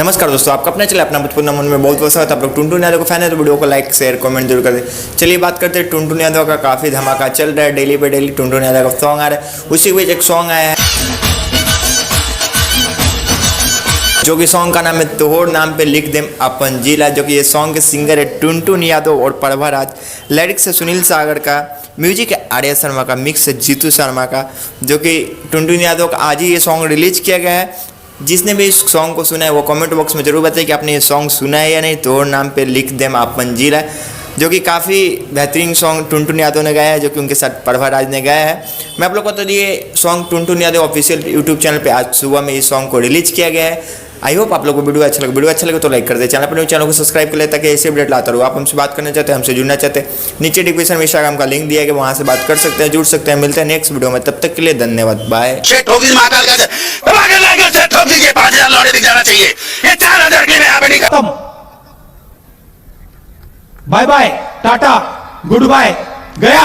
नमस्कार दोस्तों, आपका अपना चैनल अपना भोजपुरी मन में बहुत बहुत स्वागत है। आप लोग टुनटुन यादव को फैन है तो वीडियो को लाइक शेयर कमेंट जरूर कर दे। चलिए बात करते हैं टुनटुन यादव का। काफ़ी धमाका चल रहा है, डेली पे डेली टुनटुन यादव का सॉन्ग आ रहा है। उसी के बीच एक सॉन्ग आया है जो कि सॉन्ग का नाम है तोहर नाम पे लिख देम अपन जिला, जो कि ये सॉन्ग के सिंगर है टुनटुन यादव और प्रभा राज। लिरिक्स है सुनील सागर का, म्यूजिक है आर्या शर्मा का, मिक्स है जीतू शर्मा का। जो कि टुनटुन यादव का आज ही ये सॉन्ग रिलीज किया गया है। जिसने भी इस सॉन्ग को सुना है वो कमेंट बॉक्स में जरूर बताइए कि आपने ये सॉन्ग सुना है या नहीं। तोहर नाम पे लिख देम अपन जिला, जो कि काफ़ी बेहतरीन सॉन्ग टुनटुन यादव ने गाया है, जो कि उनके साथ प्रभा राज ने गाया है। मैं आप लोग को बता दिए song Tuntun Yadav official YouTube channel पे आज सुबह में इस सॉन्ग को रिलीज किया गया है। आई होप आप लोगों को वीडियो अच्छा लगे तो लाइक कर दे, चैनल पर चैनल को सब्सक्राइब कर ले ताकि ऐसे अपडेट लाता रहो। आप हमसे बात करना चाहते हैं, हमसे जुड़ना चाहते हैं, नीचे डिस्क्रिप्शन में इंस्टाग्राम का लिंक दिया है, वहां से बात कर सकते हैं, जुड़ सकते हैं। मिलते हैं नेक्स्ट वीडियो में, तब तक के लिए धन्यवाद, bye. Bye bye tata goodbye गया।